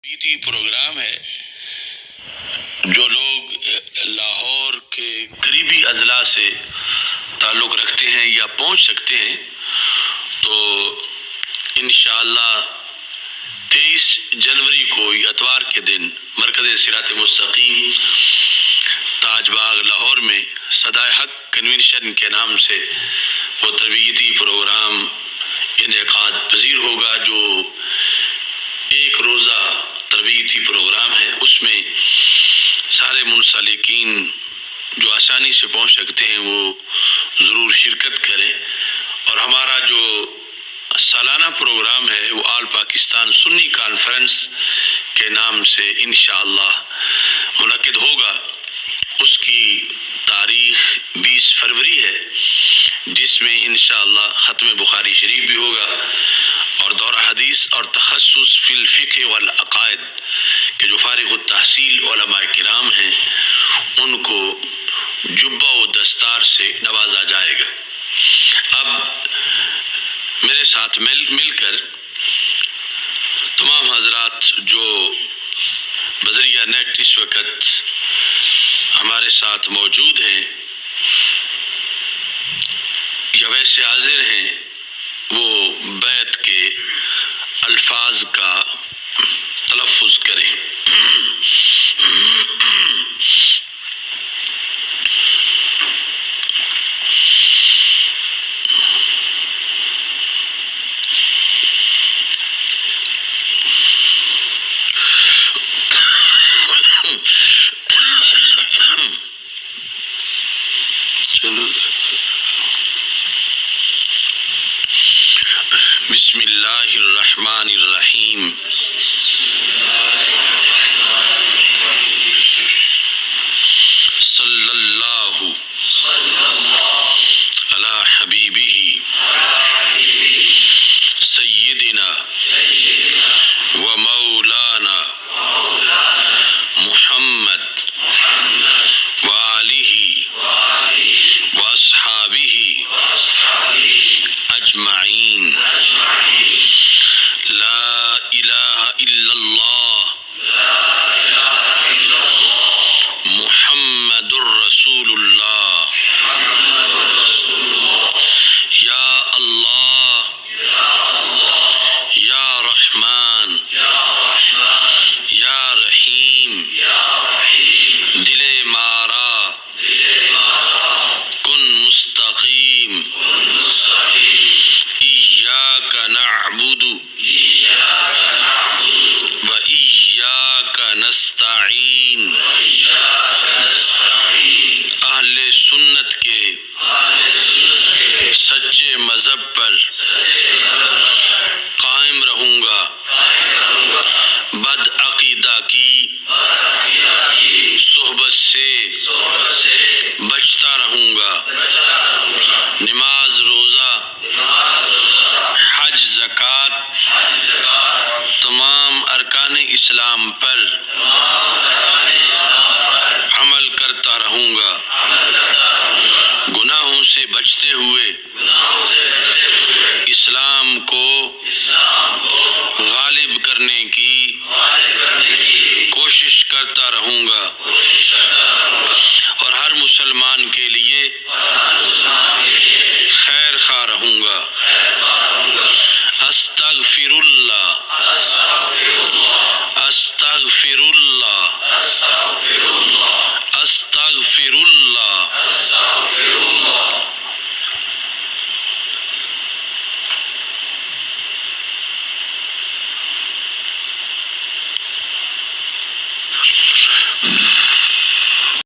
بیتی پروگرام ہے. جو لوگ لاہور کے قریبی اضلاع سے تعلق رکھتے ہیں یا پہنچ سکتے ہیں تو انشاءاللہ 23 جنوری کو اتوار کے دن مرکز صراط مستقیم تاج باغ لاہور میں صدائے حق کنونشن کے نام سے وہ تربیتی پروگرام انعقاد پذیر ہوگا، جو ایک روزہ تربیتی پروگرام ہے. اس میں سارے منسلکین جو آسانی سے پہنچ سکتے ہیں وہ ضرور شرکت کریں. اور ہمارا جو سالانہ پروگرام ہے وہ آل پاکستان سنی کانفرنس کے نام سے انشاءاللہ منعقد ہوگا. اس کی تاریخ 20 فروری ہے، جس میں انشاءاللہ ختم بخاری شریف بھی ہوگا اور دورہ حدیث اور تخصص فی الفقہ والعقائد کے جو فارغ التحصیل علماء کرام ہیں ان کو جبہ و دستار سے نوازا جائے گا. اب میرے ساتھ مل کر تمام حضرات جو بذریعہ نیٹ اس وقت ہمارے ساتھ موجود ہیں یا ویسے حاضر ہیں، وہ بیعت کے الفاظ کا تلفظ کریں. بسم اللہ الرحمن الرحیم. صلی اللہ علی حبیبہ سیدنا و مولانا محمد و آلہ و اصحابہ اجمعین. لا الہ الا اللہ محمد الرسول اللہ. یا اللہ یا رحمان یا رحیم دل مارا کن مستقیم. ایاک نعبد و ایاک نستعین. اہل سنت کے سچے مذہب پر قائم رہوں گا، بد عقیدہ کی صحبت سے بچتا رہوں گا. نماز روزہ حج زکوٰۃ تمام ارکان اسلام پر عمل کرتا رہوں گا. گناہوں سے بچتے ہوئے اسلام کو غالب کرنے کی کوشش کرتا رہوں گا اور ہر مسلمان کے لیے خیر خواہ رہوں گا. استغفر اللہ استغفر اللہ استغفر